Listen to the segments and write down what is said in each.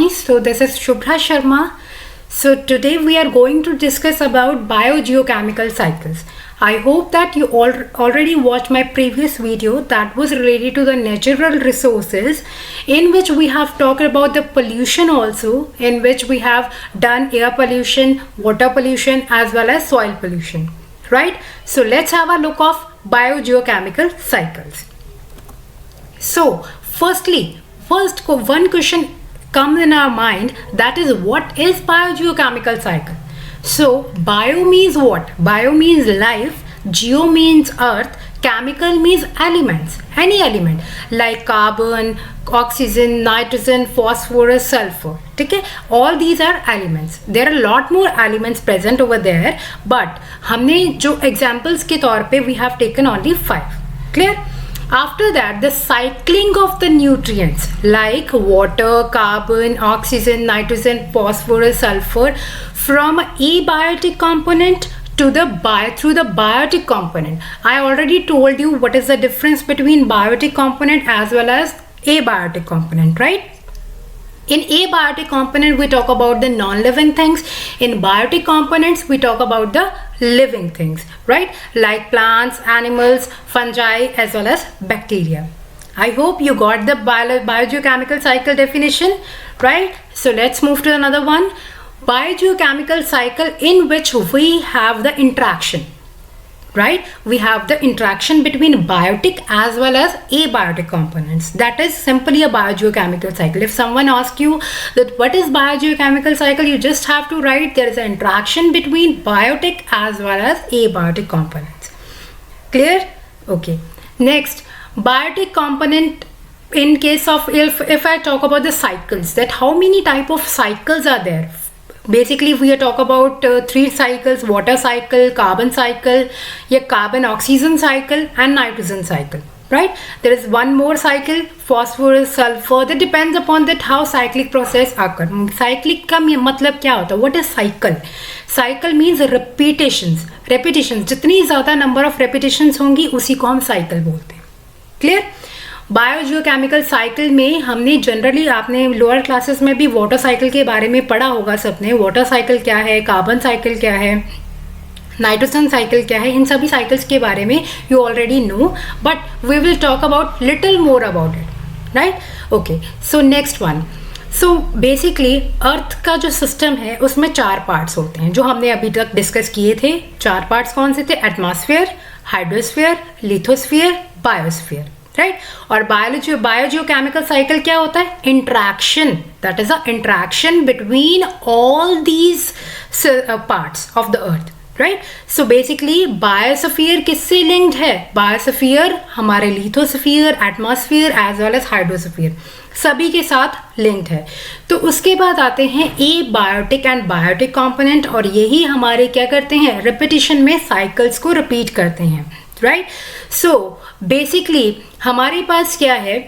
Swami. So this is Shubhra Sharma. So today we are going to discuss about biogeochemical cycles. I hope that you already watched my previous video that was related to the natural resources, in which we have talked about the pollution also, in which we have done air pollution, water pollution as well as soil pollution, right? So let's have a look of biogeochemical cycles. So first one question comes in our mind, that is, what is biogeochemical cycle? So bio means what? Bio means life, geo means earth, chemical means elements, any element like carbon, oxygen, nitrogen, phosphorus, sulfur. Okay, all these are elements. There are a lot more elements present over there, but हमने जो examples के तौर पे we have taken only 5. Clear? After that, the cycling of the nutrients like water, carbon, oxygen, nitrogen, phosphorus, sulfur from abiotic component to through the biotic component. I already told you what is the difference between biotic component as well as abiotic component, right? In abiotic component, we talk about the non-living things. In biotic components, we talk about the living things, right? Like plants, animals, fungi, as well as bacteria. I hope you got the biogeochemical cycle definition, right? So let's move to another one. Biogeochemical cycle in which we have the interaction. Right? We have the interaction between biotic as well as abiotic components. That is simply a biogeochemical cycle. If someone asks you that what is biogeochemical cycle, you just have to write there is an interaction between biotic as well as abiotic components. Clear? Okay. Next, biotic component, in case of if I talk about the cycles, that how many type of cycles are there? Basically we are talk about 3 cycles: water cycle, carbon cycle, carbon oxygen cycle and nitrogen cycle, right? There is one more cycle, phosphorus, sulfur. That depends upon that how cyclic process occur. Cyclic का मतलब क्या होता है? What is cycle? Cycle means repetitions. जितनी ज़्यादा number of repetitions होंगी उसी को हम cycle बोलते हैं. Clear? बायोजियोकेमिकल साइकिल में हमने जनरली, आपने लोअर क्लासेस में भी वाटर साइकिल के बारे में पढ़ा होगा सबने. वाटर साइकिल क्या है, कार्बन साइकिल क्या है, नाइट्रोजन साइकिल क्या है, इन सभी साइकिल्स के बारे में you already know, but we will talk about little more about it, right? Okay, so next one. So basically earth का जो सिस्टम है उसमें 4 पार्ट्स होते हैं जो हमने अभी तक डिस्कस किए थे. 4 पार्ट्स कौन से थे? Atmosphere, hydrosphere, lithosphere, biosphere, right? और बायोजियोकेमिकल साइकिल क्या होता है? Interaction. That is a interaction between all these parts of the earth, right? So basically biosphere किससे लिंक्ड है? बायोस्फीयर हमारे lithosphere, atmosphere as well as hydrosphere सभी के साथ लिंक्ड है. तो उसके बाद आते हैं ए बायोटिक एंड बायोटिक कंपोनेंट, और यही हमारे क्या करते हैं? रिपीटिशन में साइकिल्स को रिपीट करते हैं, राइट? सो बेसिकली हमारे पास क्या है?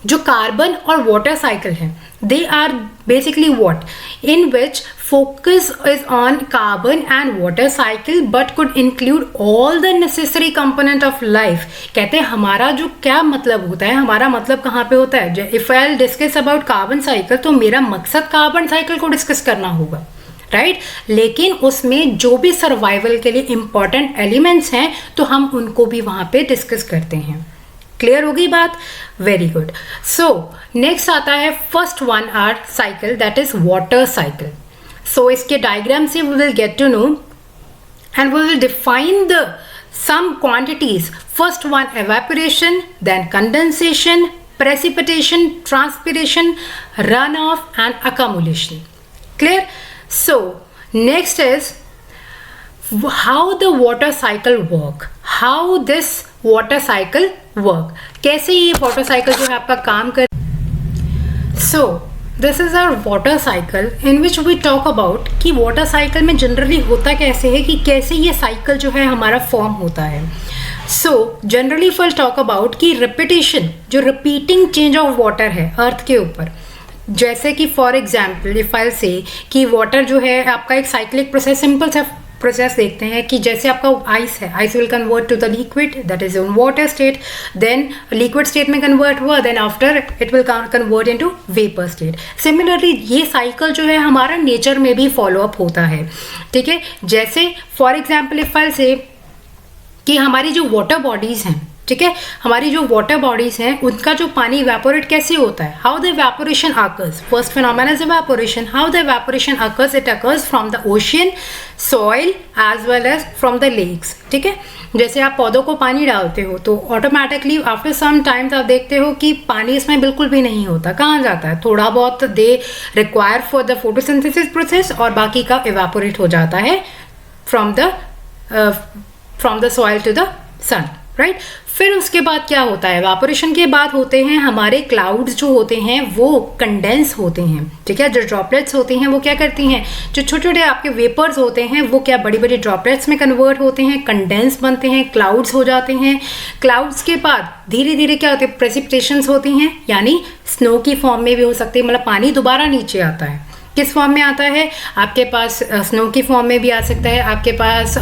जो कार्बन और वाटर साइकिल है, they are basically what, in which focus is on carbon and water cycle but could include all the necessary component of life. कहते हैं हमारा जो क्या मतलब होता है, हमारा मतलब कहाँ पे होता है? If I discuss about carbon cycle तो मेरा मकसद कार्बन साइकिल को डिस्कस करना होगा, राइट? लेकिन उसमें जो भी सर्वाइवल के लिए इंपॉर्टेंट एलिमेंट्स हैं तो हम उनको भी वहाँ पे डिस्कस करते हैं. क्लियर होगी बात? Very good. सो नेक्स्ट आता है first one are cycle, that is water cycle. So इसके डायग्राम से we will get to know and we will define the some quantities. First one evaporation, then condensation, precipitation, transpiration, runoff and accumulation. Clear? So next is how the water cycle work. How this water cycle work. कैसे ये water cycle जो है आपका काम कर. So this is our water cycle in which we talk about कि water cycle में generally होता कैसे है, कि कैसे ये cycle जो है हमारा form होता है. So generally we'll talk about कि repetition, जो repeating change of water है अर्थ के ऊपर. जैसे कि फॉर एग्जाम्पल इफ आई से कि वाटर जो है आपका एक साइक्लिक प्रोसेस, सिंपल सा प्रोसेस देखते हैं कि जैसे आपका आइस है, ice will convert to the liquid, that is in water state, then liquid state में कन्वर्ट हुआ, then after it will convert into vapour state. Similarly ये साइकिल जो है हमारा नेचर में भी फॉलो अप होता है, ठीक है। जैसे फॉर एग्जाम्पल इफ आई से कि हमारी जो वाटर बॉडीज हैं, ठीक है, हमारी जो वाटर बॉडीज हैं उनका जो पानी इवेपोरेट कैसे होता है, how the evaporation occurs, first phenomena is evaporation, how the evaporation occurs, it occurs from the ocean, soil as well as from the lakes, ठीक है। जैसे आप पौधों को पानी डालते हो तो ऑटोमेटिकली आफ्टर सम टाइम्स आप देखते हो कि पानी इसमें बिल्कुल भी नहीं होता, कहाँ जाता है, थोड़ा बहुत they require for the photosynthesis process और बाकी का इवेपोरेट हो जाता है from the soil to the sun, right. फिर उसके बाद क्या होता है, इवेपोरेशन के बाद होते हैं हमारे क्लाउड्स जो होते हैं वो कंडेंस होते हैं, ठीक है। जो ड्रॉपलेट्स होती हैं वो क्या करती हैं, जो छोटे छोटे आपके वेपर्स होते हैं वो क्या बड़ी बड़ी ड्रॉपलेट्स में कन्वर्ट होते हैं, कंडेंस बनते हैं, क्लाउड्स हो जाते हैं। क्लाउड्स के बाद धीरे धीरे क्या होते हैं, प्रेसिपिटेशंस होती हैं, यानी स्नो की फॉर्म में भी हो सकती है, मतलब पानी दोबारा नीचे आता है। किस फॉर्म में आता है, आपके पास स्नो की फॉर्म में भी आ सकता है, आपके पास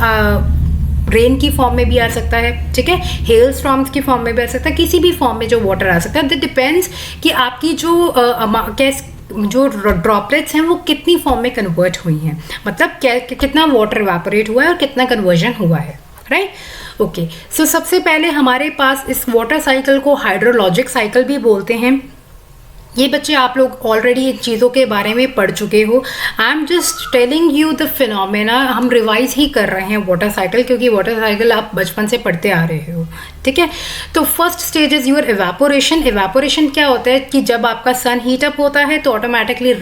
रेन की फॉर्म में भी आ सकता है, ठीक है, हेल स्टॉर्म्स की फॉर्म में भी आ सकता है, किसी भी फॉर्म में जो वाटर आ सकता है। दैट डिपेंड्स कि आपकी जो ड्रॉपलेट्स हैं वो कितनी फॉर्म में कन्वर्ट हुई हैं, मतलब कितना वाटर इवेपोरेट हुआ है और कितना कन्वर्जन हुआ है, राइट। ओके, सो सबसे पहले हमारे पास इस वाटर साइकिल को हाइड्रोलॉजिक साइकिल भी बोलते हैं। ये बच्चे आप लोग ऑलरेडी इन चीज़ों के बारे में पढ़ चुके हो। I am just telling you the phenomena, हम रिवाइज ही कर रहे हैं वाटर साइकिल, क्योंकि वाटर साइकिल आप बचपन से पढ़ते आ रहे हो, ठीक है। तो first stage is your evaporation. Evaporation क्या होता है कि जब आपका सन हीट अप होता है तो ऑटोमेटिकली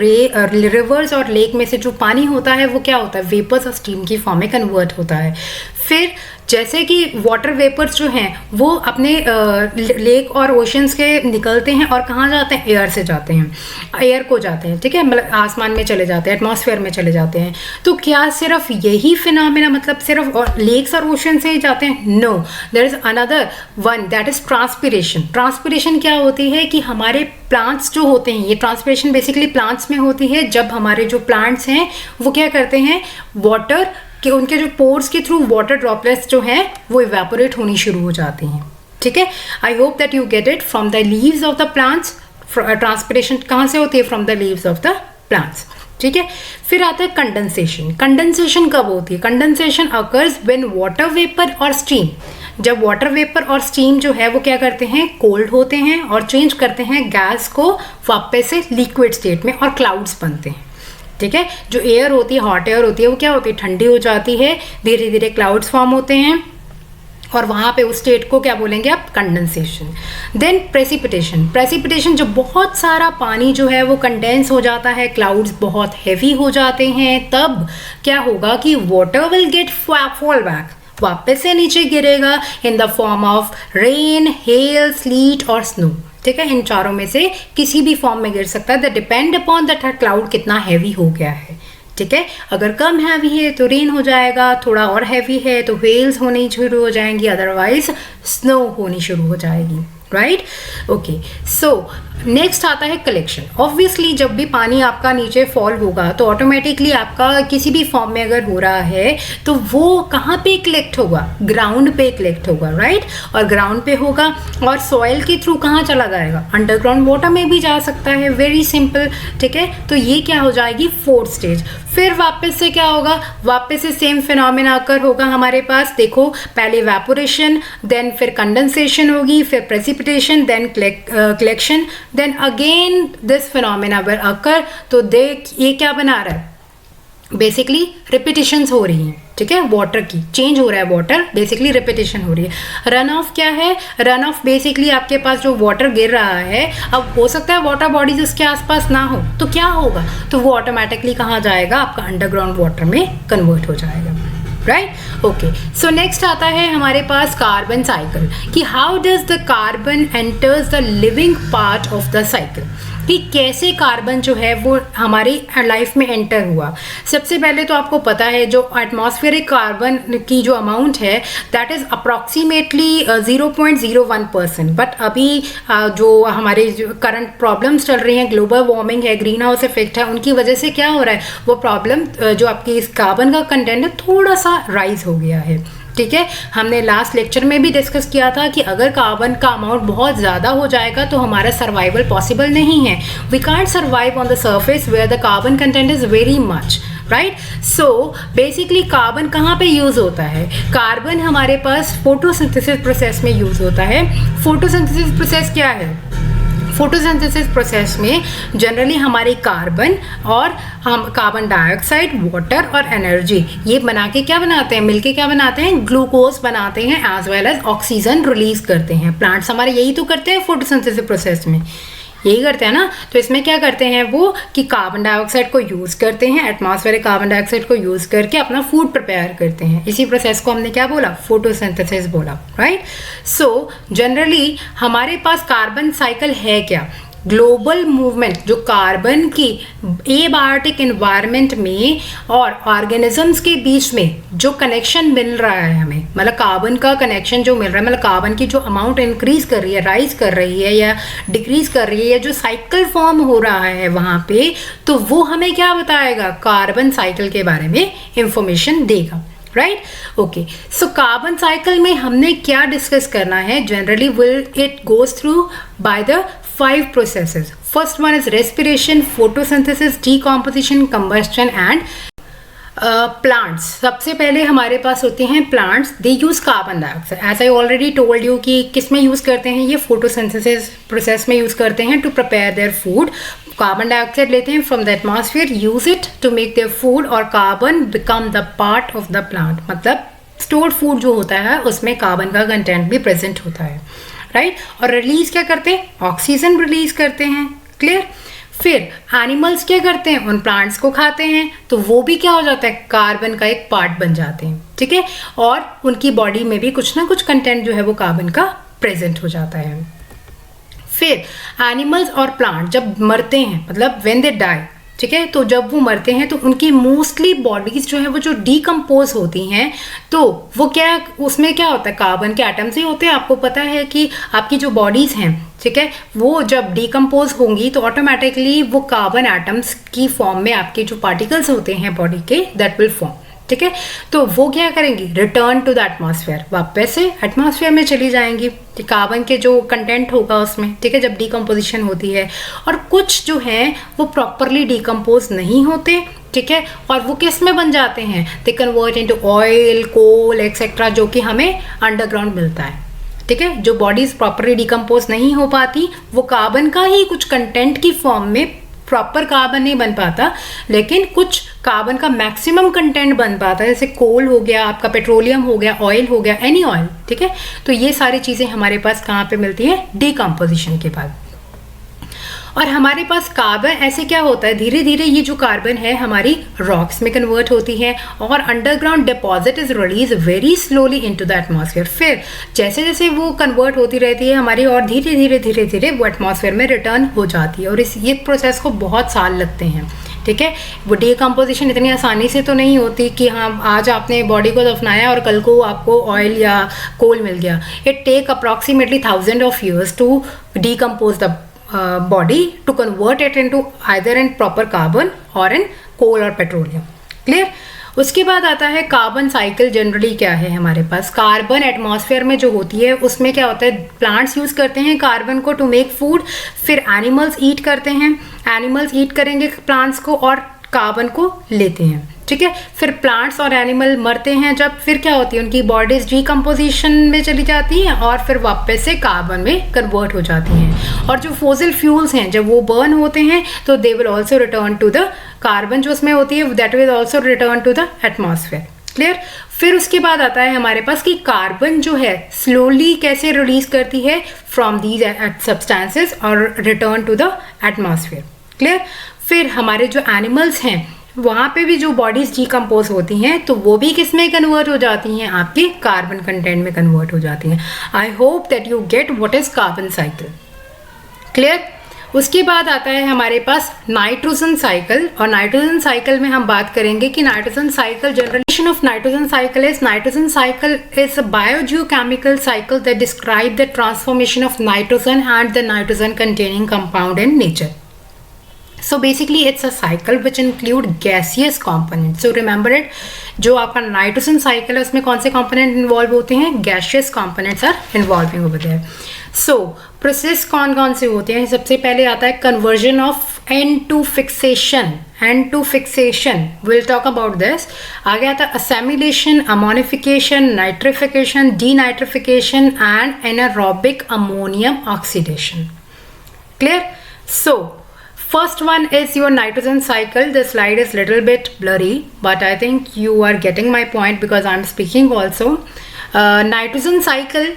रिवर्स और लेक में से जो पानी होता है वो क्या होता है, वेपर्स और स्टीम की फॉर्म में कन्वर्ट होता है। फिर जैसे कि वाटर वेपर्स जो हैं वो अपने लेक और ओशंस के निकलते हैं और कहाँ जाते हैं, एयर से जाते हैं, एयर को जाते हैं, ठीक है, मतलब आसमान में चले जाते हैं, एटमॉस्फेयर में चले जाते हैं। तो क्या सिर्फ यही फिनोमेना, मतलब सिर्फ लेक्स और ओशन से ही जाते हैं? No, there is another one, that is transpiration. Transpiration क्या होती है कि हमारे प्लांट्स जो होते हैं, ये ट्रांसपिरेशन बेसिकली प्लांट्स में होती है, जब हमारे जो प्लांट्स हैं वो क्या करते हैं, वाटर कि उनके जो पोर्स के थ्रू वाटर ड्रॉपलेट्स जो हैं वो इवेपोरेट होनी शुरू हो जाती हैं, ठीक है। आई hope that you get it. From the leaves of the plants, transpiration कहाँ से होती है, from the leaves of the plants, ठीक है। फिर आता है कंडेंसेशन। कंडेंसेशन कब होती है? Condensation occurs when water vapour और स्टीम, जब वाटर वेपर और स्टीम जो है वो क्या करते हैं, कोल्ड होते हैं और चेंज करते हैं गैस को वापस से लिक्विड स्टेट में और क्लाउड्स बनते हैं, ठीक है। जो एयर होती है, हॉट एयर होती है, वो क्या होती है, ठंडी हो जाती है, धीरे धीरे क्लाउड्स फॉर्म होते हैं और वहाँ पे उस स्टेट को क्या बोलेंगे आप, कंडेंसेशन। Than precipitation. प्रेसिपिटेशन, जो बहुत सारा पानी जो है वो कंडेंस हो जाता है, क्लाउड्स बहुत हैवी हो जाते हैं, तब क्या होगा कि water will get fall back, वापस से नीचे गिरेगा in the form of rain, hello, slit और स्नो, ठीक है। इन चारों में से किसी भी फॉर्म में गिर सकता है, that depend upon that cloud कितना हैवी हो गया है, ठीक है। अगर कम हैवी है तो रेन हो जाएगा, थोड़ा और हैवी है तो हेल्स होनी शुरू हो जाएंगी, अदरवाइज स्नो होनी शुरू हो जाएगी, राइट। ओके, सो नेक्स्ट आता है कलेक्शन। ऑब्वियसली जब भी पानी आपका नीचे फॉल होगा तो ऑटोमेटिकली आपका किसी भी फॉर्म में अगर हो रहा है तो वो कहाँ पे कलेक्ट होगा, ग्राउंड पे कलेक्ट होगा, राइट। और ग्राउंड पे होगा और सॉइल के थ्रू कहाँ चला जाएगा, अंडरग्राउंड वाटर में भी जा सकता है, वेरी सिंपल, ठीक है। तो ये क्या हो जाएगी, फोर्थ स्टेज। फिर वापस से क्या होगा, वापस से सेम फिनोमेना अकर होगा हमारे पास। देखो, पहले इवेपोरेशन, देन फिर कंडेंसेशन होगी, फिर precipitation, then collection, then again this phenomena will occur. तो देख ये क्या बना रहा है, बेसिकली रिपीटिशंस हो रही हैं, ठीक है। वाटर की चेंज हो रहा है, वाटर बेसिकली रिपीटिशन हो रही है। रन ऑफ क्या है, रन ऑफ बेसिकली आपके पास जो वाटर गिर रहा है, अब हो सकता है वाटर बॉडीज उसके आसपास ना हो तो क्या होगा, तो वो ऑटोमेटिकली कहाँ जाएगा, आपका अंडरग्राउंड वाटर में कन्वर्ट हो जाएगा, राइट। ओके, सो नेक्स्ट आता है हमारे पास कार्बन साइकिल, कि how does the carbon enters the living part of the cycle. कि कैसे कार्बन जो है वो हमारी लाइफ में एंटर हुआ। सबसे पहले तो आपको पता है जो एटमॉस्फेरिक कार्बन की जो अमाउंट है दैट इज़ अप्रॉक्सीमेटली 0.01%। बट अभी जो हमारे जो करंट प्रॉब्लम्स चल रही हैं, ग्लोबल वार्मिंग है, ग्रीन हाउस इफेक्ट है, उनकी वजह से क्या हो रहा है, वो प्रॉब्लम जो आपकी इस कार्बन का कंटेंट है थोड़ा सा राइज हो गया है। ठीक है, हमने लास्ट लेक्चर में भी डिस्कस किया था कि अगर कार्बन का अमाउंट बहुत ज़्यादा हो जाएगा तो हमारा सर्वाइवल पॉसिबल नहीं है। We can't survive on the surface where the carbon content is very much, right. So basically carbon कहाँ पे यूज़ होता है? कार्बन हमारे पास फोटोसिंथेसिस प्रोसेस में यूज़ होता है। फोटोसिंथेसिस प्रोसेस क्या है? फोटोसिंथेसिस प्रोसेस में जनरली हमारे कार्बन और हम कार्बन डाइऑक्साइड, वाटर और एनर्जी ये बना के क्या बनाते हैं, मिलके क्या बनाते हैं, ग्लूकोज बनाते हैं, as well as oxygen release करते हैं। प्लांट्स हमारे यही तो करते हैं फोटोसिंथेसिस प्रोसेस में, यही करते हैं ना। तो इसमें क्या करते हैं वो कि कार्बन डाइऑक्साइड को यूज़ करते हैं, एटमॉस्फेरिक कार्बन डाइऑक्साइड को यूज़ करके अपना फूड प्रिपेयर करते हैं। इसी प्रोसेस को हमने क्या बोला, फोटोसिंथेसिस बोला, राइट। सो जनरली हमारे पास कार्बन साइकिल है क्या? ग्लोबल मूवमेंट जो कार्बन की एबायोटिक एनवायरनमेंट में और ऑर्गेनिजम्स के बीच में जो कनेक्शन मिल रहा है हमें, मतलब कार्बन का कनेक्शन जो मिल रहा है, मतलब कार्बन की जो अमाउंट इंक्रीज कर रही है, राइज कर रही है या डिक्रीज कर रही है, जो साइकिल फॉर्म हो रहा है वहाँ पे, तो वो हमें क्या बताएगा, कार्बन साइकिल के बारे में इंफॉर्मेशन देगा, right. Okay, so carbon cycle में हमने क्या डिस्कस करना है? Generally will it goes through by the 5 processes. First one is respiration, photosynthesis, decomposition, combustion and plants. सबसे पहले हमारे पास होते हैं plants. They use carbon dioxide. As I already told you कि किस में यूज़ करते हैं, ये photosynthesis process में यूज़ करते हैं to prepare their food. Carbon dioxide लेते हैं from the atmosphere, use it to make their food, और carbon become the part of the plant. मतलब स्टोर्ड फूड जो होता है उसमें कार्बन का कंटेंट भी प्रेजेंट होता है, राइट। और रिलीज क्या करते हैं? ऑक्सीजन रिलीज करते हैं, क्लियर। फिर एनिमल्स क्या करते हैं? उन प्लांट्स को खाते हैं, तो वो भी क्या हो जाता है, कार्बन का एक पार्ट बन जाते हैं, ठीक है। और उनकी बॉडी में भी कुछ ना कुछ कंटेंट जो है वो कार्बन का प्रेजेंट हो जाता है। फिर एनिमल्स और प्लांट जब मरते हैं, मतलब व्हेन दे डाई, ठीक है, तो जब वो मरते हैं तो उनकी मोस्टली बॉडीज जो है वो जो डीकम्पोज होती हैं, तो वो क्या, उसमें क्या होता है, कार्बन के एटम्स ही होते हैं। आपको पता है कि आपकी जो बॉडीज हैं, ठीक है, वो जब डीकम्पोज होंगी तो ऑटोमेटिकली वो कार्बन एटम्स की फॉर्म में आपके जो पार्टिकल्स होते हैं बॉडी के, दैट विल फॉर्म, ठीक है। तो वो क्या करेंगी, रिटर्न टू द एटमॉस्फेयर, वापस से एटमॉस्फेयर में चली जाएंगी, कार्बन के जो कंटेंट होगा उसमें, ठीक है, जब डीकम्पोजिशन होती है। और कुछ जो हैं वो प्रॉपरली डीकम्पोज नहीं होते, ठीक है, और वो किस में बन जाते हैं, they convert into oil, coal etcetera, जो कि हमें अंडरग्राउंड मिलता है, ठीक है। जो बॉडीज प्रॉपरली डीकम्पोज नहीं हो पाती, वो कार्बन का ही कुछ कंटेंट की फॉर्म में, प्रॉपर कार्बन नहीं बन पाता, लेकिन कुछ कार्बन का मैक्सिमम कंटेंट बन पाता है, जैसे कोल हो गया, आपका पेट्रोलियम हो गया, ऑयल हो गया, एनी ऑयल, ठीक है। तो ये सारी चीज़ें हमारे पास कहाँ पे मिलती हैं, डीकम्पोजिशन के बाद। और हमारे पास कार्बन ऐसे क्या होता है, धीरे धीरे ये जो कार्बन है हमारी रॉक्स में कन्वर्ट होती है, और underground deposit is release very slowly into the atmosphere. फिर जैसे जैसे वो कन्वर्ट होती रहती है हमारी, और धीरे धीरे धीरे धीरे वो एटमॉस्फेयर में रिटर्न हो जाती है, और ये प्रोसेस को बहुत साल लगते हैं, ठीक है। वो डीकम्पोजिशन इतनी आसानी से तो नहीं होती कि हाँ आज आपने बॉडी को दफनाया और कल को आपको ऑयल या कोल मिल गया। It take approximately 1000 of years to decompose the body to convert it into either in proper carbon or in coal or petroleum, clear। उसके बाद आता है कार्बन साइकिल। जनरली क्या है हमारे पास, कार्बन एटमॉस्फेयर में जो होती है उसमें क्या होता है, प्लांट्स यूज़ करते हैं कार्बन को टू मेक फूड, फिर एनिमल्स ईट करते हैं, एनिमल्स ईट करेंगे प्लांट्स को और कार्बन को लेते हैं, ठीक है। फिर प्लांट्स और एनिमल मरते हैं जब, फिर क्या होती है, उनकी बॉडीज डीकम्पोजिशन में चली जाती हैं और फिर वापस से कार्बन में कन्वर्ट हो जाती हैं। और जो फॉसिल फ्यूल्स हैं जब वो बर्न होते हैं तो they will also return to the carbon जो उसमें होती है, that will also return to the atmosphere, clear. फिर उसके बाद आता है हमारे पास कि कार्बन जो है स्लोली कैसे रिलीज करती है फ्रॉम दीज सब्सटेंसेस और return to the atmosphere, clear. फिर हमारे जो एनिमल्स हैं वहाँ पे भी जो बॉडीज डीकम्पोज होती हैं तो वो भी किस में कन्वर्ट हो जाती हैं, आपके कार्बन कंटेंट में कन्वर्ट हो जाती हैं। I hope that you get what is carbon cycle, clear. उसके बाद आता है हमारे पास नाइट्रोजन साइकिल, और नाइट्रोजन साइकिल में हम बात करेंगे कि nitrogen cycle generalization of nitrogen cycle is a biogeochemical cycle that describe the transformation of nitrogen and the nitrogen containing compound in nature. So basically it's a cycle which include gaseous components. So remember it, जो आपका nitrogen cycle है उसमें कौन से component involve होते हैं? Gaseous components are involving over there. So process कौन कौन से होते हैं? सबसे पहले आता है conversion of N two fixation, will talk about this. आगे आता है assimilation, ammonification, nitrification, denitrification and anaerobic ammonium oxidation. Clear? So first one is your nitrogen cycle. The slide is little bit blurry, but I think you are getting my point because I'm speaking also. Nitrogen cycle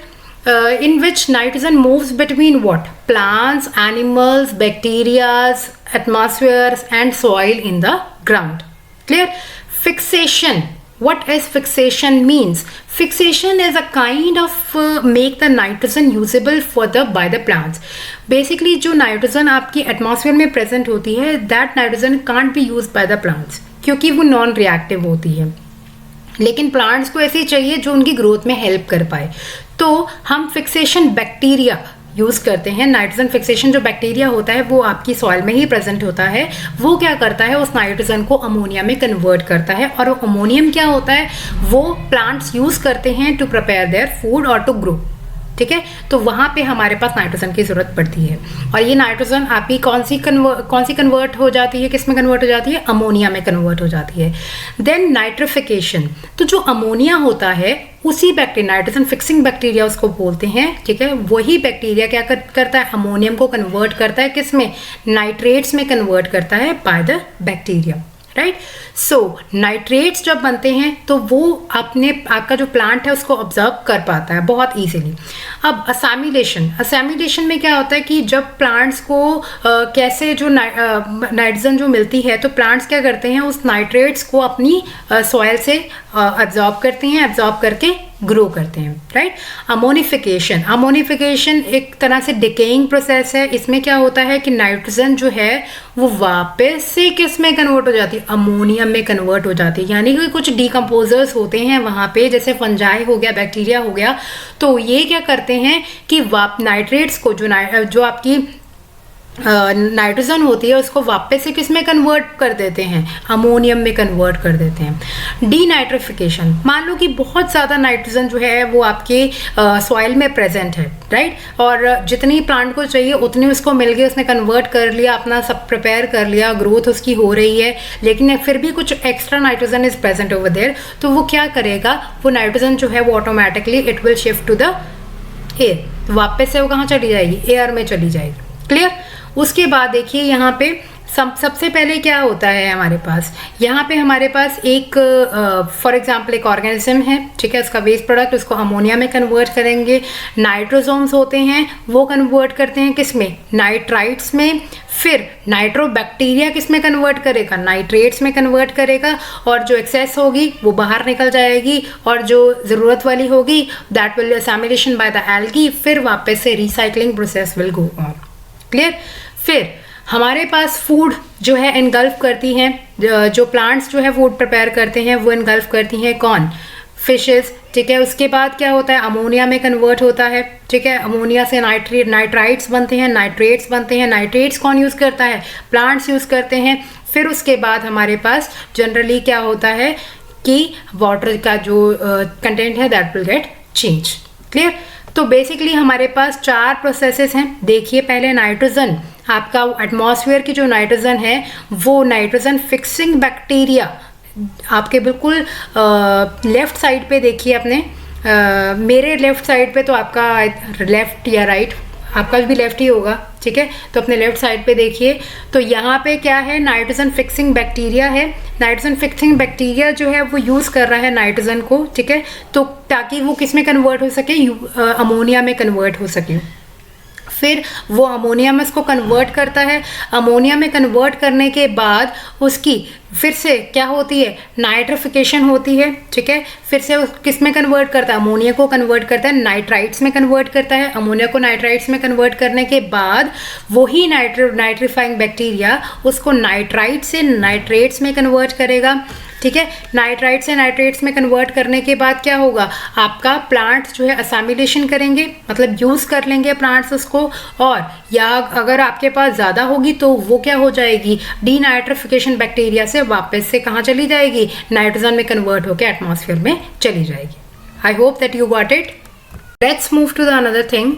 in which nitrogen moves between what? Plants, animals, bacteria, atmospheres and soil in the ground. Clear? Fixation. What is fixation means? Fixation is a kind of make the nitrogen usable by the plants. Basically जो nitrogen आपकी atmosphere में present होती है, that nitrogen can't be used by the plants क्योंकि वो non reactive होती है. लेकिन प्लांट्स को ऐसी चाहिए जो उनकी ग्रोथ में हेल्प कर पाए. तो हम फिक्सेशन बैक्टीरिया यूज़ करते हैं. नाइट्रोजन फिक्सेशन जो बैक्टीरिया होता है वो आपकी सॉइल में ही प्रेजेंट होता है. वो क्या करता है? उस नाइट्रोजन को अमोनिया में कन्वर्ट करता है, और अमोनियम क्या होता है? वो प्लांट्स यूज़ करते हैं टू प्रिपेयर देयर फूड और टू ग्रो. ठीक है, तो वहाँ पे हमारे पास नाइट्रोजन की ज़रूरत पड़ती है. और ये नाइट्रोजन आपकी कौन सी कन्वर्ट हो जाती है? किस में कन्वर्ट हो जाती है? अमोनिया में कन्वर्ट हो जाती है. देन नाइट्रिफिकेशन, तो जो अमोनिया होता है उसी बैक्टीरिया, नाइट्रोजन फिक्सिंग बैक्टीरिया उसको बोलते हैं. ठीक है, वही बैक्टीरिया क्या करता है? अमोनियम को कन्वर्ट करता है. किस में? नाइट्रेट्स में कन्वर्ट करता है by the bacteria. Right. So nitrates जब बनते हैं तो वो आपका जो प्लांट है उसको ऑब्जर्व कर पाता है बहुत इजीली. अब असेमिलेशन में क्या होता है कि जब प्लांट्स को कैसे जो नाइट्रोजन जो मिलती है, तो प्लांट्स क्या करते हैं? उस नाइट्रेट्स को अपनी सॉइल से एब्जॉर्ब करते हैं, एब्जॉर्ब करके ग्रो करते हैं. राइट. अमोनिफिकेशन एक तरह से डिकेइंग प्रोसेस है. इसमें क्या होता है कि नाइट्रोजन जो है वो वापस से किस में कन्वर्ट हो जाती है? अमोनियम में कन्वर्ट हो जाती है. यानी कि कुछ डिकम्पोजर्स होते हैं वहाँ पे, जैसे फंजाई हो गया, बैक्टीरिया हो गया, तो ये क्या करते हैं कि नाइट्रेट्स को जो आपकी नाइट्रोजन होती है उसको वापस से किस में कन्वर्ट कर देते हैं? अमोनियम में कन्वर्ट कर देते हैं. डीनाइट्रिफिकेशन, मान लो कि बहुत ज़्यादा नाइट्रोजन जो है वो आपके सॉइल में प्रेजेंट है. राइट. और जितनी प्लांट को चाहिए उतनी उसको मिल गई, उसने कन्वर्ट कर लिया, अपना सब प्रिपेयर कर लिया, ग्रोथ उसकी हो रही है, लेकिन फिर भी कुछ extra nitrogen is present over there. तो वो क्या करेगा? वो नाइट्रोजन जो है वो automatically it will shift to the air. वापस से वो कहाँ चली जाएगी? एयर में चली जाएगी. क्लियर. उसके बाद देखिए यहाँ पे सबसे पहले क्या होता है हमारे पास? यहाँ पे हमारे पास एक फॉर एग्जांपल एक ऑर्गेनिज्म है. ठीक है, उसका वेस्ट प्रोडक्ट उसको अमोनिया में कन्वर्ट करेंगे. नाइट्रोसोम्स होते हैं वो कन्वर्ट करते हैं किस में? नाइट्राइट्स में. फिर नाइट्रोबैक्टीरिया किस में कन्वर्ट करेगा? नाइट्रेट्स में कन्वर्ट करेगा. और जो एक्सेस होगी वो बाहर निकल जाएगी, और जो ज़रूरत वाली होगी that will assimilation by the algae. फिर वापस से recycling process will go on. Clear. फिर हमारे पास फूड जो है इनगल्फ करती हैं, जो प्लांट्स जो है फूड प्रिपेयर करते हैं वो इनगल्फ करती हैं कौन? फिशेस. ठीक है, उसके बाद क्या होता है? अमोनिया में कन्वर्ट होता है. ठीक है, अमोनिया से नाइट्राइट्स बनते हैं, नाइट्रेट्स बनते हैं. नाइट्रेट्स कौन यूज़ करता है? प्लांट्स यूज़ करते हैं. फिर उसके बाद हमारे पास जनरली क्या होता है कि वाटर का जो कंटेंट है that will get change. Clear. तो बेसिकली हमारे पास 4 प्रोसेसेस हैं. देखिए, पहले नाइट्रोजन, आपका एटमॉस्फेयर की जो नाइट्रोजन है वो नाइट्रोजन फिक्सिंग बैक्टीरिया आपके बिल्कुल लेफ्ट साइड पे देखिए अपने, मेरे लेफ्ट साइड पे, तो आपका लेफ्ट या राइट, आपका भी लेफ्ट ही होगा. ठीक है, तो अपने लेफ्ट साइड पे देखिए, तो यहाँ पे क्या है? नाइट्रोजन फिक्सिंग बैक्टीरिया है. नाइट्रोजन फिक्सिंग बैक्टीरिया जो है वो यूज़ कर रहा है नाइट्रोजन को. ठीक है, तो ताकि वो किस में कन्वर्ट हो सके? अमोनिया में कन्वर्ट हो सके. फिर वो अमोनिया में इसको कन्वर्ट करता है। अमोनिया में कन्वर्ट करने के बाद उसकी फिर से क्या होती है, नाइट्रिफिकेशन होती है, ठीक है। फिर से किस में कन्वर्ट करता है, अमोनिया को कन्वर्ट करता है नाइट्राइट्स में कन्वर्ट करता है। अमोनिया को नाइट्राइट्स में कन्वर्ट करने के बाद वही नाइट्रीफाइंग बैक्टीरिया उसको नाइट्राइट से नाइट्रेट्स में कन्वर्ट करेगा, ठीक है। नाइट्राइट से नाइट्रेट्स में कन्वर्ट करने के बाद क्या होगा, आपका प्लांट्स जो है असामिलेशन करेंगे, मतलब यूज़ कर लेंगे प्लांट्स उसको, और या अगर आपके पास ज़्यादा होगी तो वो क्या हो जाएगी, डीनाइट्रिफिकेशन बैक्टीरिया से वापस से कहाँ चली जाएगी, नाइट्रोजन में कन्वर्ट होकर एटमॉस्फेयर में चली जाएगी। I hope that you got it. Let's move to the another thing,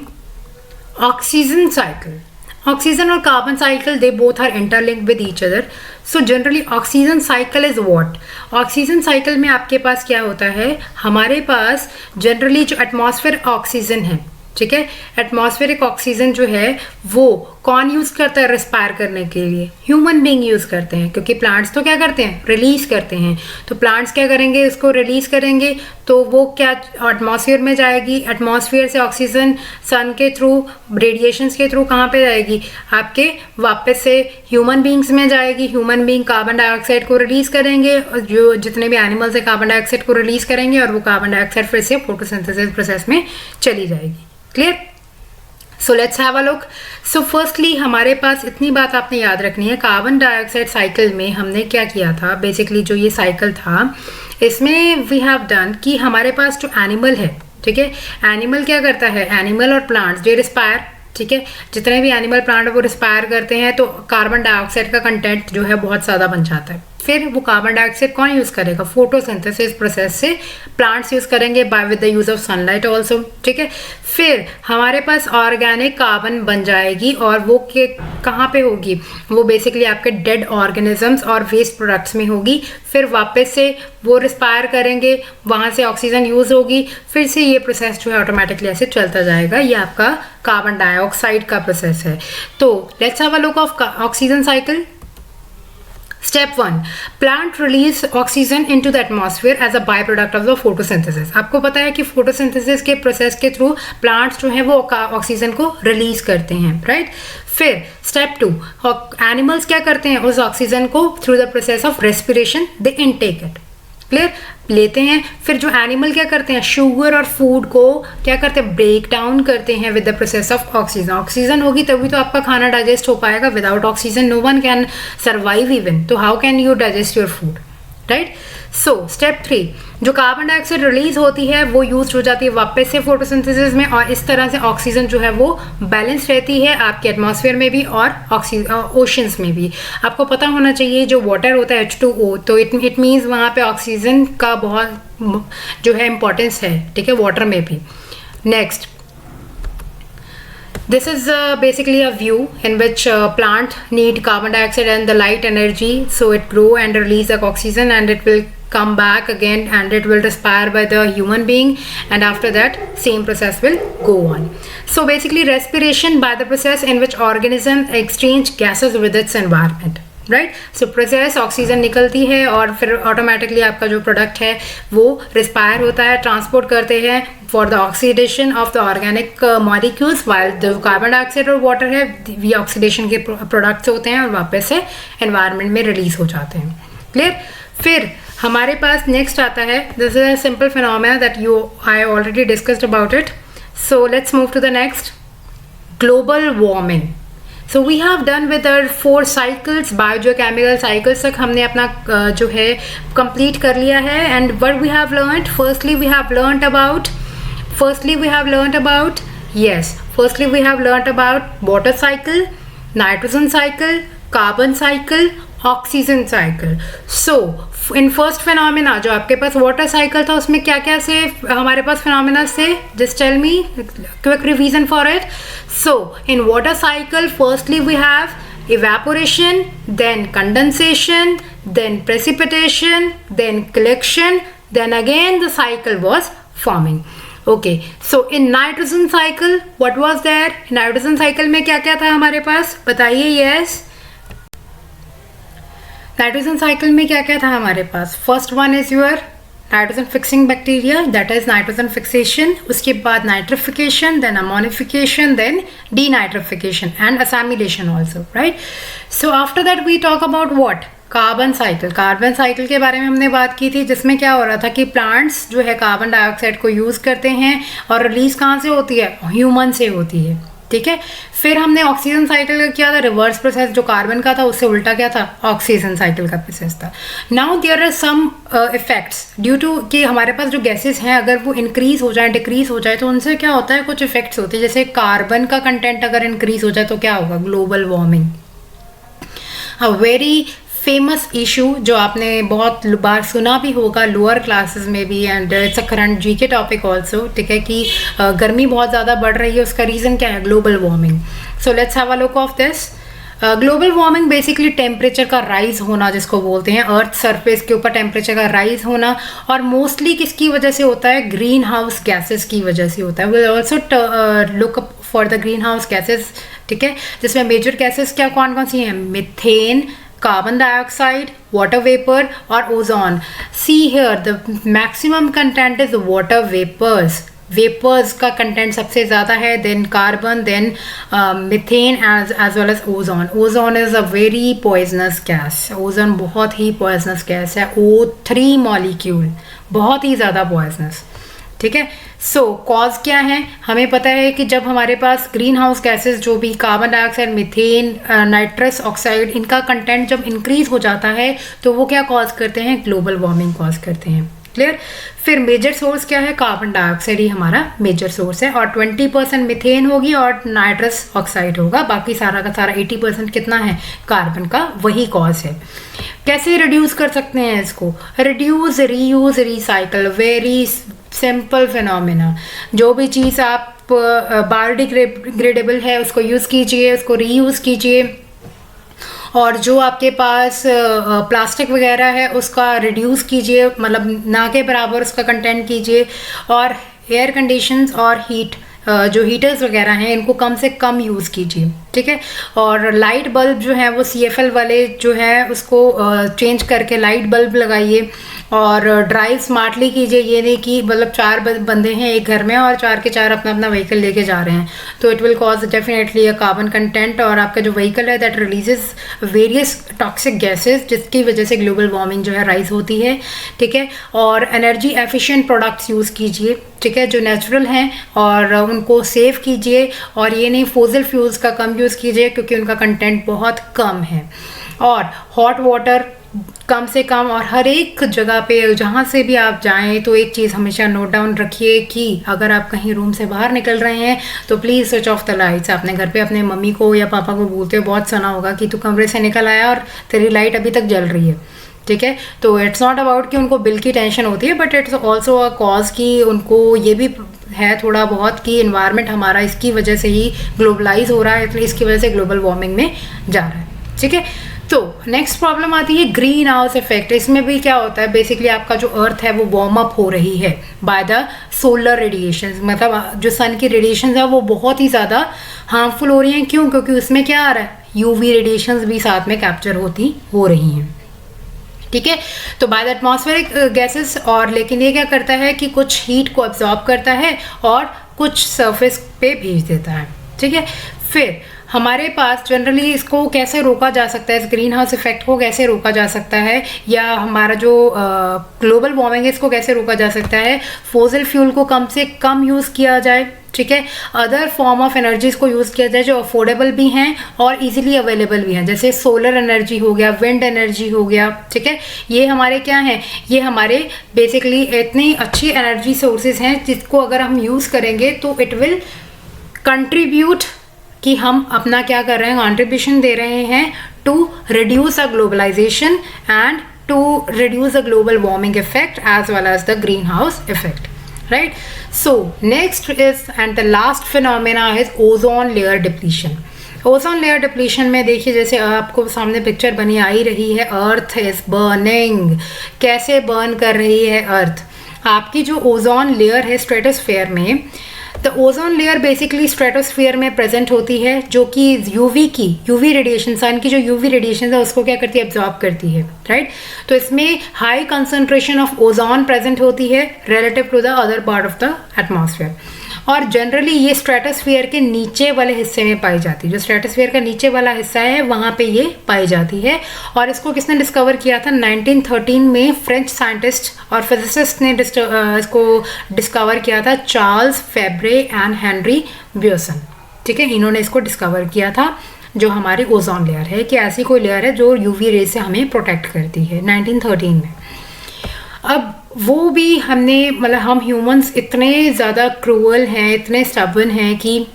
oxygen cycle. Oxygen और carbon cycle, they both are interlinked with each other. So generally oxygen cycle is what, oxygen cycle में आपके पास क्या होता है, हमारे पास generally जो एटमॉस्फेयर ऑक्सीजन है, ठीक है, एटमॉस्फेरिक ऑक्सीजन जो है वो कौन यूज़ करता है रिस्पायर करने के लिए, ह्यूमन बीइंग यूज़ करते हैं, क्योंकि प्लांट्स तो क्या करते हैं, रिलीज करते हैं। तो प्लांट्स क्या करेंगे, इसको रिलीज करेंगे तो वो क्या एटमॉस्फेयर में जाएगी, एटमॉस्फेयर से ऑक्सीजन सन के थ्रू, रेडिएशंस के थ्रू कहाँ पे जाएगी, आपके वापस से ह्यूमन बींग्स में जाएगी। ह्यूमन बींग कार्बन डाइऑक्साइड को रिलीज करेंगे, और जो जितने भी एनिमल्स है कार्बन डाइऑक्साइड को रिलीज करेंगे, और वो कार्बन डाइऑक्साइड फिर से फोटोसिंथेसिस प्रोसेस में चली जाएगी। Clear? So let's have a look. So firstly हमारे पास इतनी बात आपने याद रखनी है, कार्बन डाइऑक्साइड साइकिल में हमने क्या किया था, बेसिकली जो ये साइकिल था इसमें वी हैव डन कि हमारे पास जो एनिमल है, ठीक है, एनिमल क्या करता है, एनिमल और प्लांट्स दे रिस्पायर, ठीक है, जितने भी एनिमल प्लांट वो रिस्पायर करते हैं तो कार्बन डाइऑक्साइड का कंटेंट जो है बहुत ज़्यादा बन जाता है। फिर वो कार्बन डाइऑक्साइड कौन यूज़ करेगा, फोटोसिंथेसिस प्रोसेस से प्लांट्स यूज़ करेंगे by with the use of sunlight also, ठीक है। फिर हमारे पास ऑर्गेनिक कार्बन बन जाएगी, और वो के कहाँ पे होगी, वो बेसिकली आपके डेड ऑर्गेनिजम्स और वेस्ट प्रोडक्ट्स में होगी। फिर वापस से वो रिस्पायर करेंगे, वहाँ से ऑक्सीजन यूज़ होगी, फिर से ये प्रोसेस जो है ऑटोमेटिकली ऐसे चलता जाएगा। ये आपका कार्बन डाइऑक्साइड का प्रोसेस है। तो let's have a look of oxygen cycle. Step 1, plant release oxygen into the atmosphere as a byproduct of the photosynthesis। आपको पता है कि फोटोसिंथेसिस के प्रोसेस के थ्रू प्लांट्स जो है वो ऑक्सीजन को रिलीज करते हैं, राइट। फिर स्टेप 2, एनिमल्स क्या करते हैं, उस ऑक्सीजन को through the process of respiration they intake it, clear, लेते हैं। फिर जो एनिमल क्या करते हैं, शुगर और फूड को क्या करते हैं, ब्रेक डाउन करते हैं with the process of oxygen. Oxygen होगी तभी तो आपका खाना डाइजेस्ट हो पाएगा, without oxygen no one can survive even, तो how can you digest your food, right. So step 3, जो कार्बन डाइऑक्साइड रिलीज होती है वो यूज हो जाती है वापस से फोटोसिंथेसिस में, और इस तरह से ऑक्सीजन जो है वो बैलेंस रहती है आपके एटमॉस्फेयर में भी और ओशंस में भी। आपको पता होना चाहिए जो वाटर होता है H2O, तो इट मीन्स वहाँ पे ऑक्सीजन का बहुत जो है इम्पोर्टेंस है, ठीक है, वाटर में भी। Next, this is basically a view in which plant need carbon dioxide and the light energy, so it grow and release the oxygen, and it will come back again and it will respire by the human being, and after that same process will go on. So basically respiration by the process in which organism exchange gases with its environment, right. So process oxygen निकलती है और फिर automatically आपका जो product है वो respire होता है, ट्रांसपोर्ट करते हैं for the oxidation of the organic molecules, while the carbon dioxide और वाटर है ये ऑक्सीडेशन के प्रोडक्ट्स होते हैं और वापस से एनवायरनमेंट में रिलीज हो जाते हैं, क्लियर। फिर हमारे पास नेक्स्ट आता है, this is a simple phenomena that I already discussed about it. So let's move to the next, global warming. So we have done with our 4 cycles, biogeochemical cycles तक हमने अपना जो है कंप्लीट कर लिया है। And what we have learned, firstly we have learned about water cycle, nitrogen cycle, carbon cycle, oxygen cycle. So in first phenomena जो आपके पास वाटर साइकिल था उसमें क्या क्या से हमारे पास फिनोमेना से, just tell me quick revision for it. So in water cycle firstly we have evaporation, then condensation, then precipitation, then collection, then again the cycle was forming. Okay, so in nitrogen cycle what was there? Nitrogen cycle में क्या क्या था हमारे पास, बताइए। yes, nitrogen cycle में क्या क्या था हमारे पास, first one is your nitrogen fixing bacteria, that is nitrogen fixation, उसके बाद nitrification, then ammonification, then denitrification and assimilation also, right. So after that we talk about what, carbon cycle. Carbon cycle के बारे में हमने बात की थी, जिसमें क्या हो रहा था कि प्लांट्स जो है कार्बन डाइऑक्साइड को यूज़ करते हैं और रिलीज कहाँ से होती है, ह्यूमन से होती है, ठीक है. फिर हमने ऑक्सीजन साइकिल का किया था रिवर्स प्रोसेस, जो कार्बन का था उससे उल्टा क्या था, ऑक्सीजन साइकिल का प्रोसेस था. Now there are some effects due to कि हमारे पास जो गैसेस हैं अगर वो इंक्रीज हो जाए, डिक्रीज हो जाए, तो उनसे क्या होता है, कुछ इफेक्ट्स होते हैं. जैसे कार्बन का कंटेंट अगर इंक्रीज हो जाए तो क्या होगा, global warming. A very famous issue जो आपने बहुत बार सुना भी होगा लोअर क्लासेस में भी, and it's a current GK topic also, ठीक है, कि गर्मी बहुत ज़्यादा बढ़ रही है. उसका रीज़न क्या है, global warming. So let's have a look of this. Global warming basically temperature का राइज होना जिसको बोलते हैं, अर्थ सरफेस के ऊपर टेम्परेचर का राइज होना, और मोस्टली किसकी वजह से होता है, ग्रीन हाउस गैसेस की वजह से होता है. Will also look for the green house gases, ठीक है, जिसमें मेजर गैसेस क्या कौन कौन सी हैं, methane, carbon dioxide, water vapour और ozone. See here the maximum content is water vapours. Vapours का कंटेंट सबसे ज़्यादा है, then carbon, then methane as well as ozone. Ozone is a very poisonous gas. Ozone बहुत ही poisonous gas है. O3 molecule बहुत ही ज़्यादा पॉइजनस, ठीक है. सो कॉज क्या है, हमें पता है कि जब हमारे पास ग्रीन हाउस गैसेज जो भी carbon dioxide, methane, nitrous oxide, इनका कंटेंट जब इंक्रीज हो जाता है तो वो क्या कॉज करते हैं, ग्लोबल वार्मिंग कॉज करते हैं. क्लियर. फिर मेजर सोर्स क्या है, कार्बन डाइऑक्साइड ही हमारा मेजर सोर्स है, और 20% मिथेन होगी और नाइट्रस ऑक्साइड होगा. बाकी सारा का सारा 80% कितना है, कार्बन का, वही कॉज है. कैसे रिड्यूस कर सकते हैं इसको, reduce, reuse, recycle, very simple phenomena. जो भी चीज़ आप बायोडिग्रेडेबल है उसको यूज़ कीजिए, उसको रीयूज़ कीजिए, और जो आपके पास प्लास्टिक वगैरह है उसका रिड्यूस कीजिए, मतलब ना के बराबर उसका कंटेंट कीजिए. और एयर कंडीशंस और हीट जो हीटर्स वगैरह हैं इनको कम से कम यूज़ कीजिए, ठीक है. और लाइट बल्ब जो है वो CFL वाले जो है उसको चेंज करके लाइट बल्ब लगाइए. और ड्राइव स्मार्टली कीजिए, ये नहीं कि मतलब 4 बंदे हैं एक घर में और 4 के 4 अपना अपना व्हीकल लेके जा रहे हैं, तो it will cause definitely a carbon content, और आपका जो व्हीकल है that releases various toxic gases, जिसकी वजह से ग्लोबल वार्मिंग जो है राइज होती है, ठीक है. और एनर्जी एफिशिएंट प्रोडक्ट्स यूज़ कीजिए, ठीक है, जो नेचुरल हैं, और उनको सेव कीजिए. और ये नहीं फॉसिल फ्यूल्स का कम यूज़ कीजिए क्योंकि उनका कंटेंट बहुत कम है. और हॉट वाटर कम से कम, और हर एक जगह पे जहाँ से भी आप जाएं तो एक चीज़ हमेशा नोट डाउन रखिए कि अगर आप कहीं रूम से बाहर निकल रहे हैं तो please switch off the lights. आपने घर पे अपने मम्मी को या पापा को बोलते हुए बहुत सुना होगा कि तू कमरे से निकल आया और तेरी लाइट अभी तक जल रही है, ठीक है. तो इट्स नॉट अबाउट कि उनको बिल की टेंशन होती है, but it's also a cause कि उनको ये भी है थोड़ा बहुत कि इन्वायरमेंट हमारा इसकी वजह से ही ग्लोबलाइज हो रहा है, इसलिए इसकी वजह से ग्लोबल वार्मिंग में जा रहा है, ठीक है. तो नेक्स्ट प्रॉब्लम आती है ग्रीन हाउस इफेक्ट. इसमें भी क्या होता है, बेसिकली आपका जो अर्थ है वो वार्म अप हो रही है बाय द सोलर रेडिएशन, मतलब जो सन की रेडिएशन है वो बहुत ही ज़्यादा हार्मफुल हो रही हैं. क्यों, क्योंकि उसमें क्या आ रहा है, UV रेडिएशंस भी साथ में कैप्चर हो रही हैं, ठीक है. तो बाय द एटमॉस्फेरिक गैसेस, और लेकिन ये क्या करता है कि कुछ हीट को एब्जॉर्ब करता है और कुछ सरफेस पे भेज देता है, ठीक है. फिर हमारे पास जनरली इसको कैसे रोका जा सकता है, इस ग्रीन हाउस इफेक्ट को कैसे रोका जा सकता है, या हमारा जो ग्लोबल वार्मिंग है इसको कैसे रोका जा सकता है. फॉसिल फ्यूल को कम से कम यूज़ किया जाए, ठीक है. अदर फॉर्म ऑफ एनर्जीज को यूज़ किया जाए जो अफोर्डेबल भी हैं और इजीली अवेलेबल भी हैं, जैसे सोलर एनर्जी हो गया, विंड एनर्जी हो गया, ठीक है. ये हमारे क्या हैं, ये हमारे बेसिकली इतनी अच्छी एनर्जी सोर्सेज हैं जिसको अगर हम यूज़ करेंगे तो इट विल कंट्रीब्यूट कि हम अपना क्या कर रहे हैं, कंट्रीब्यूशन दे रहे हैं to reduce a globalization and to reduce a global warming effect as well as the green house effect, right. So next is and the last phenomena is ozone layer depletion. Ozone layer depletion में देखिए, जैसे आपको सामने picture बनी आई रही है, earth is burning. कैसे burn कर रही है अर्थ, आपकी जो ओजोन लेयर है स्ट्रेटोस्फेयर में, the ozone layer basically stratosphere में प्रेजेंट होती है, जो कि यूवी रेडिएशन, सन की जो यूवी रेडिएशन है उसको क्या करती है, एब्जॉर्ब करती है, राइट। तो इसमें high concentration of ozone present होती है relative to the other part of the atmosphere, और जनरली ये स्ट्रेटोस्फीयर के नीचे वाले हिस्से में पाई जाती है। जो स्ट्रेटोस्फीयर का नीचे वाला हिस्सा है वहाँ पे ये पाई जाती है। और इसको किसने डिस्कवर किया था? 1913 में फ्रेंच साइंटिस्ट और फिजिसिस्ट ने इसको डिस्कवर किया था, चार्ल्स फेब्रे एंड हेनरी ब्यूसन, ठीक है। इन्होंने इसको डिस्कवर किया था, जो हमारी ओजोन लेयर है, कि ऐसी कोई लेयर है जो यूवी रे से हमें प्रोटेक्ट करती है, 1913 में। अब वो भी हमने, मतलब हम ह्यूमंस इतने ज़्यादा क्रूअल हैं, इतने स्टबर्न हैं कि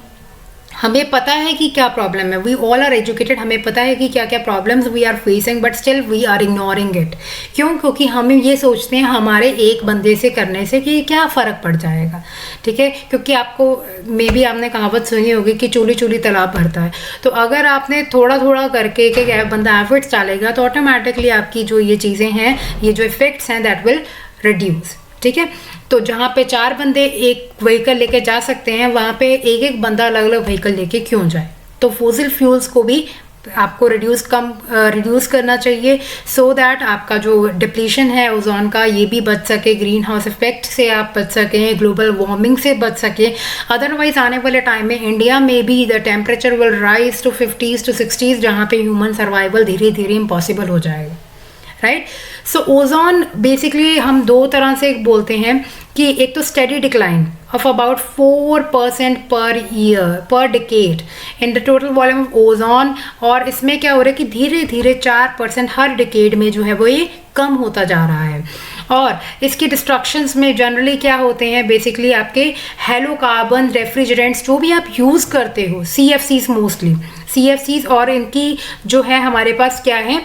हमें पता है कि क्या प्रॉब्लम है। वी ऑल आर एजुकेटेड, हमें पता है कि क्या क्या problems we are facing, but still we are ignoring it. क्यों? क्योंकि हम ये सोचते हैं हमारे एक बंदे से करने से कि क्या फ़र्क पड़ जाएगा, ठीक है। क्योंकि आपको मे बी आपने कहावत सुनी होगी कि चूली चूली तालाब भरता है। तो अगर आपने थोड़ा थोड़ा करके एक बंदा एफर्ट्स डालेगा तो ऑटोमेटिकली आपकी जो ये चीज़ें हैं, ये जो इफेक्ट्स हैं, दैट विल रिड्यूस, ठीक है। तो जहाँ पे 4 बंदे एक व्हीकल लेके जा सकते हैं, वहाँ पे एक एक बंदा अलग अलग व्हीकल लेके क्यों जाए? तो फॉसिल फ्यूल्स को भी आपको रिड्यूस करना चाहिए, सो दैट आपका जो डिप्लीशन है ओजोन का, ये भी बच सके, ग्रीन हाउस इफेक्ट से आप बच सकें, ग्लोबल वार्मिंग से बच सकें। अदरवाइज आने वाले टाइम में इंडिया में भी the temperature will rise to 50s to 60s, जहाँ पे ह्यूमन सर्वाइवल धीरे धीरे इम्पॉसिबल हो जाएगा, राइट। सो ओजोन बेसिकली हम 2 तरह से बोलते हैं कि एक तो steady decline of about 4% per year, पर decade in the total volume of ozone, और इसमें क्या हो रहा है कि धीरे धीरे 4% हर डिकेड में जो है वो ये कम होता जा रहा है। और इसकी डिस्ट्रक्शंस में जनरली क्या होते हैं, बेसिकली आपके हेलोकार्बन रेफ्रिजरेंट्स जो भी आप यूज़ करते हो, CFCs मोस्टली, CFCs, और इनकी जो है हमारे पास क्या है,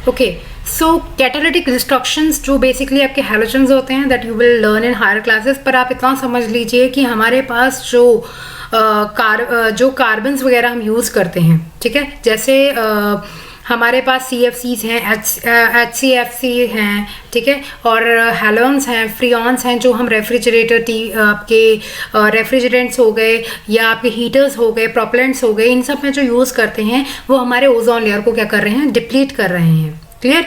ओके। सो कैटालिटिक डिस्ट्रक्शंस जो बेसिकली आपके हैलोजन्स होते हैं, that you will learn in higher classes. पर आप इतना समझ लीजिए कि हमारे पास जो कार्बन्स वगैरह हम यूज़ करते हैं, ठीक है, जैसे हमारे पास CFCs हैं, HCFC हैं, ठीक है, और हैलोन्स हैं, फ्रियॉन्स हैं, जो हम आपके रेफ्रिजरेंट्स हो गए या आपके हीटर्स हो गए, प्रोपेलेंट्स हो गए, इन सब में जो यूज़ करते हैं वो हमारे ओजोन लेयर को क्या कर रहे हैं, डिप्लीट कर रहे हैं। क्लियर?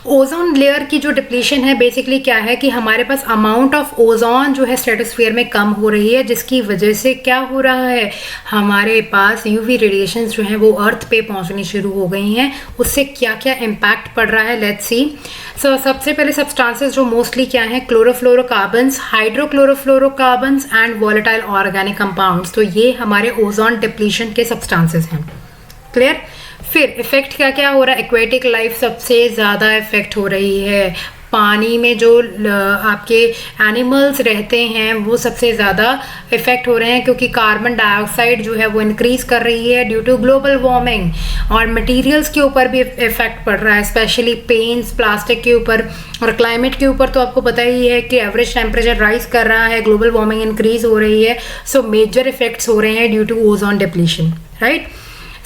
ओजोन लेयर की जो डिप्लीशन है बेसिकली क्या है कि हमारे पास अमाउंट ऑफ ओजोन जो है स्ट्रेटोस्फीयर में कम हो रही है, जिसकी वजह से क्या हो रहा है, हमारे पास यूवी रेडिएशंस जो हैं वो अर्थ पे पहुंचनी शुरू हो गई हैं। उससे क्या क्या इम्पैक्ट पड़ रहा है, लेट्स सी। सो सबसे पहले सब्सटेंसेस जो मोस्टली क्या हैं, chlorofluorocarbons, hydrochlorofluorocarbons and volatile organic compounds. तो ये हमारे ओजोन डिप्लीशन के सब्सटेंसेस हैं। क्लियर? फिर इफेक्ट क्या क्या हो रहा है, एक्वेटिक लाइफ सबसे ज़्यादा इफेक्ट हो रही है। पानी में जो आपके एनिमल्स रहते हैं वो सबसे ज़्यादा इफेक्ट हो रहे हैं, क्योंकि कार्बन डाइऑक्साइड जो है वो इंक्रीज कर रही है ड्यू टू ग्लोबल वार्मिंग। और मटेरियल्स के ऊपर भी इफेक्ट पड़ रहा है, स्पेशली पेंट्स, प्लास्टिक के ऊपर, और क्लाइमेट के ऊपर तो आपको पता ही है कि एवरेज टेम्परेचर राइज कर रहा है, ग्लोबल वार्मिंग इंक्रीज हो रही है। सो मेजर इफेक्ट्स हो रहे हैं due to ozone depletion, right.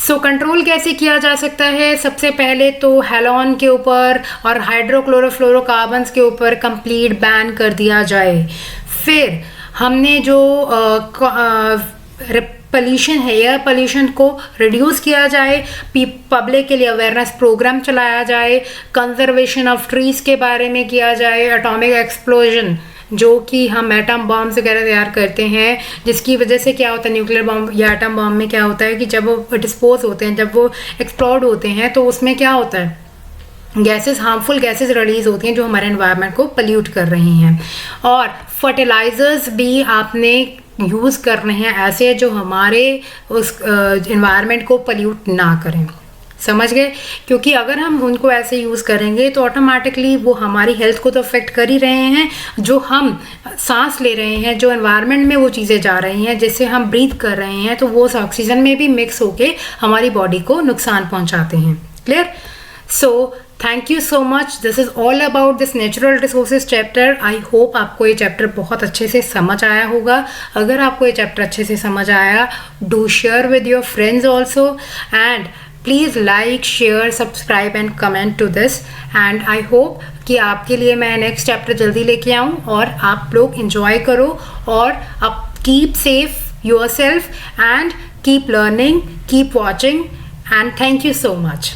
So control कैसे किया जा सकता है? सबसे पहले तो हैलोन के ऊपर और हाइड्रोक्लोरोफ्लोरोकार्बन्स के ऊपर कंप्लीट बैन कर दिया जाए। फिर हमने जो पोल्यूशन है, एयर पोल्यूशन को रिड्यूस किया जाए, पब्लिक के लिए अवेयरनेस प्रोग्राम चलाया जाए, कंजर्वेशन ऑफ ट्रीज के बारे में किया जाए, एटॉमिक एक्सप्लोजन जो कि हम एटम बॉम्ब्स वगैरह तैयार करते हैं, जिसकी वजह से क्या होता है, न्यूक्लियर बॉम्ब या एटम बॉम्ब में क्या होता है कि जब वो डिस्पोज होते हैं, जब वो एक्सप्लोड होते हैं, तो उसमें क्या होता है, गैसेस, हार्मफुल गैसेस रिलीज होती हैं जो हमारे एनवायरनमेंट को पोल्यूट कर रही हैं। और फर्टिलाइजर्स भी आपने यूज़ करने हैं ऐसे जो हमारे उस एनवायरनमेंट को पोल्यूट ना करें। समझ गए? क्योंकि अगर हम उनको ऐसे यूज़ करेंगे तो ऑटोमेटिकली वो हमारी हेल्थ को तो अफेक्ट कर ही रहे हैं। जो हम सांस ले रहे हैं, जो एनवायरनमेंट में वो चीज़ें जा रही हैं, जिससे हम ब्रीथ कर रहे हैं, तो वो ऑक्सीजन में भी मिक्स होके हमारी बॉडी को नुकसान पहुंचाते हैं। Clear? So thank you so much. This is all about this natural resources chapter. I hope आपको ये चैप्टर बहुत अच्छे से समझ आया होगा। अगर आपको ये चैप्टर अच्छे से समझ आया, do share with your friends also, and please like, share, subscribe and comment to this, and I hope कि आपके लिए मैं नेक्स्ट चैप्टर जल्दी लेके आऊँ और आप लोग इंजॉय करो और आप keep safe yourself and keep learning, keep watching, and thank you so much.